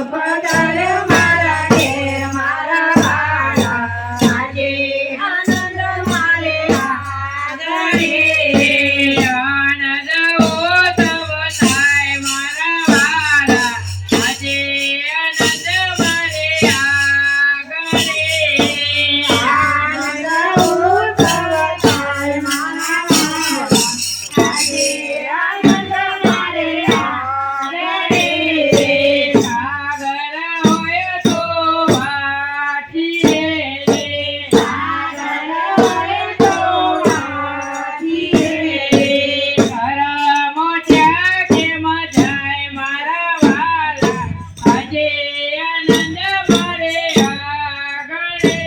પધાર્યો મારા ઘેર મારા વાલા આજે આનંદ મારે આગળે આનંદ ઉત્સવ થાય મારા વાલા આજે આનંદ મારે આગળે આનંદ ઉત્સવ થાય મારા વાલા આજે આનંદ મારે આગળે સાગર હોય તો વાઠીએ સાગર હોય તો વાઠીએ ખરા મોઢ્યા કેમ જાય મારા વાલા આજે આનંદ મારે આગળે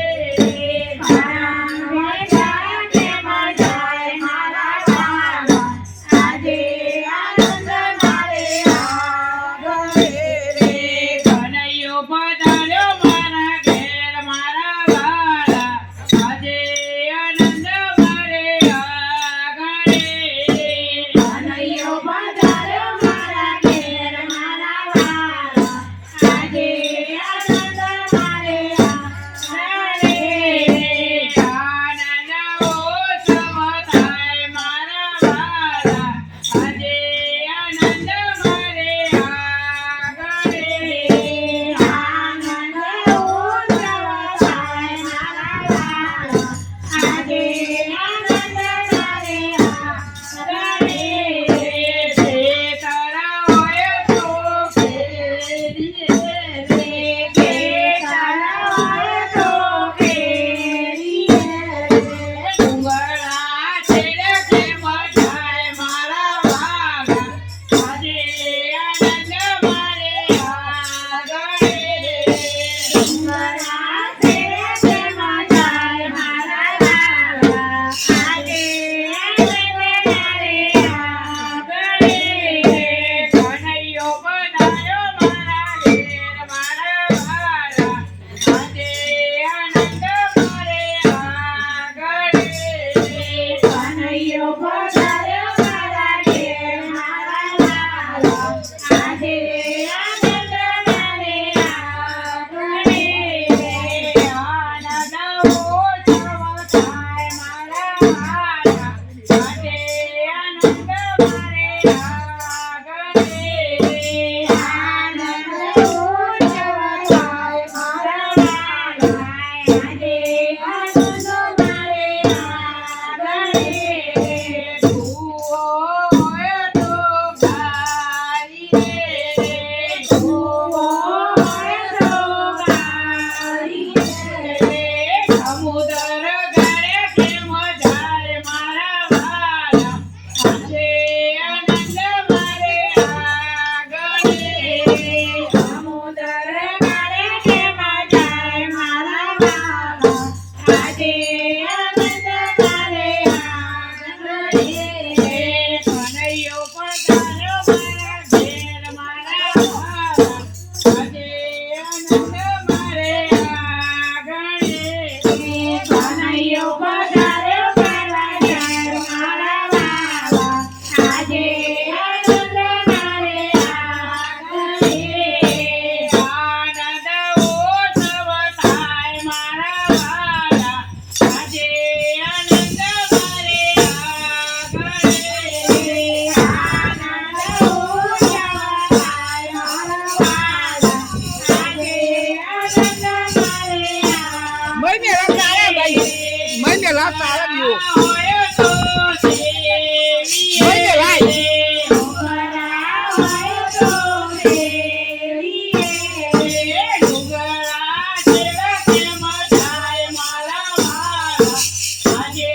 કનૈયો પધાર્યો મારા ઘેર મારા વાલા આજે આનંદ મારે આગળે આનંદ ઉત્સવ થાય મારા વાલા આજે આનંદ મારે આગળે તારા હોય તો ડુંગરા છેડે કેમ જાય મારા વાલા આજે આનંદ મારે આગળે કનૈયો પધાર્યો મારા ઘેર મારા વાલા આજે આનંદ મારે આગળે આનંદ ઉત્સવ થાય મારા વાલા આજે આનંદ મારે આગળે હોય તો સમુદ્ર ગળે કેમ જાય મારા વાલા આજે આનંદ મારે આગળે કનૈયો પધાર્યો મારા ઘેર મારા વાલા આજે આનંદ મારે આનંદ ઉત્સવ થાય મારા વાલા આજે આનંદ મારે હોય તો ડુંગરા છેડે કેમ જાય મારા વાલા આજે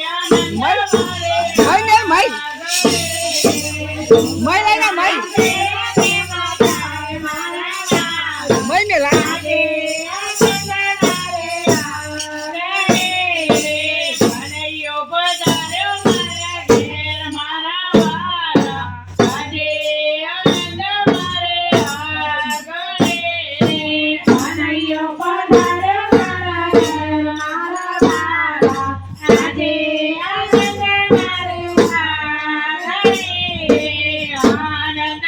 આનંદ મારે કનૈયો પધાર્યો મારા ઘેર મારા વાલા આજે આનંદ મારે આગળે આનંદ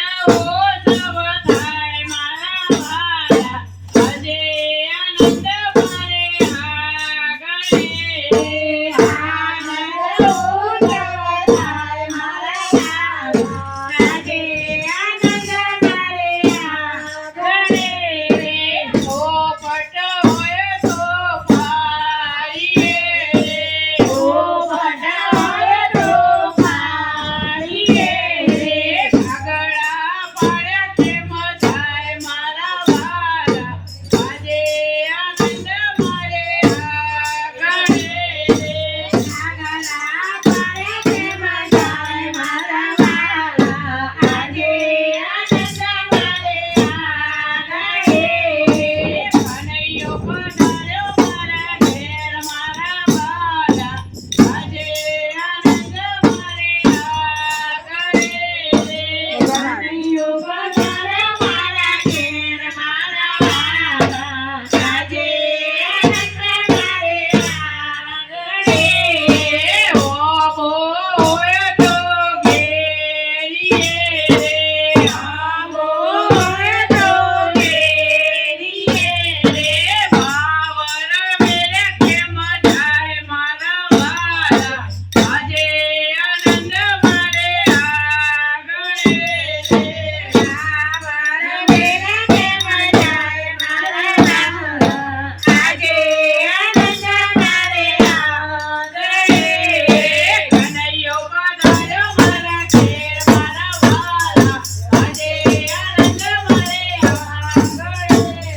ઘેર મારા વાલા આજે આનંદ મારે આંગણે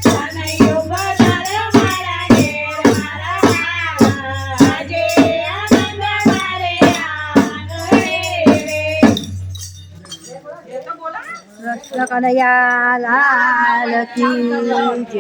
કનૈયો પધાર્યો મારા ઘેર મારા વાલા આજે આનંદ મારે આંગણે કૃષ્ણ કનૈયા લાલ કી જય.